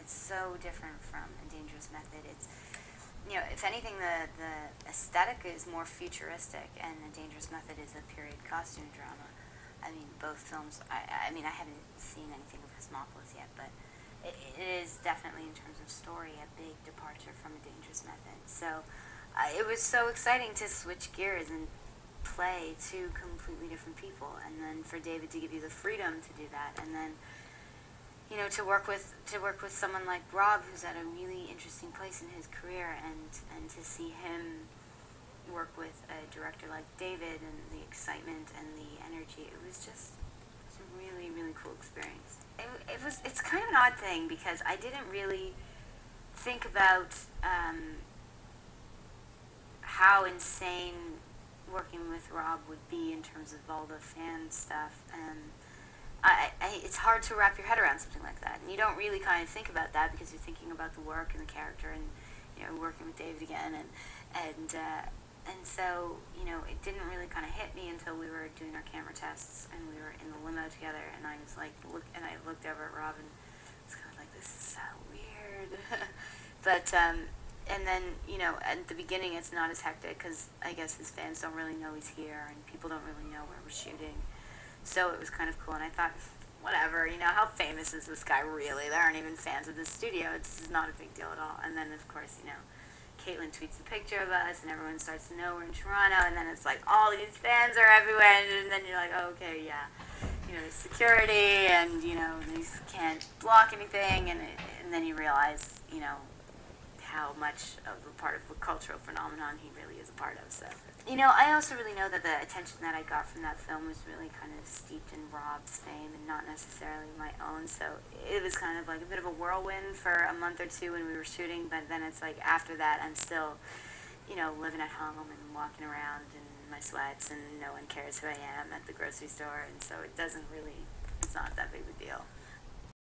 It's so different from A Dangerous Method. It's, you know, if anything, the aesthetic is more futuristic, and A Dangerous Method is a period costume drama. I mean, both films, I mean, I haven't seen anything of Cosmopolis yet, but it is definitely, in terms of story, a big departure from A Dangerous Method. So it was so exciting to switch gears and play two completely different people, and then for David to give you the freedom to do that, and then, you know, to work with someone like Rob, who's at a really interesting place in his career, and to see him work with a director like David, and the excitement and the energy, it was a really, really cool experience. It's kind of an odd thing, because I didn't really think about how insane working with Rob would be in terms of all the fan stuff. It's hard to wrap your head around something like that, and you don't really kind of think about that, because you're thinking about the work and the character, and, you know, working with David again, and so, you know, it didn't really kind of hit me until we were doing our camera tests, and we were in the limo together, and I was like, I looked over at Rob, and I was kind of like, this is so weird. But and then, you know, at the beginning it's not as hectic, because I guess his fans don't really know he's here, and people don't really know where we're shooting. So it was kind of cool, and I thought, whatever, you know, how famous is this guy really? There aren't even fans of the studio. It's not a big deal at all. And then, of course, you know, Caitlin tweets a picture of us, and everyone starts to know we're in Toronto, and then it's like all these fans are everywhere, and then you're like, oh, okay, yeah. You know, there's security, and, you know, you can't block anything, and then you realize, you know, how much of a part of a cultural phenomenon he really is a part of. So, you know, I also really know that the attention that I got from that film was really kind of steeped in Rob's fame and not necessarily my own. So it was kind of like a bit of a whirlwind for a month or two when we were shooting, but then it's like after that I'm still, you know, living at home and walking around in my sweats, and no one cares who I am at the grocery store, and so it's not that big of a deal.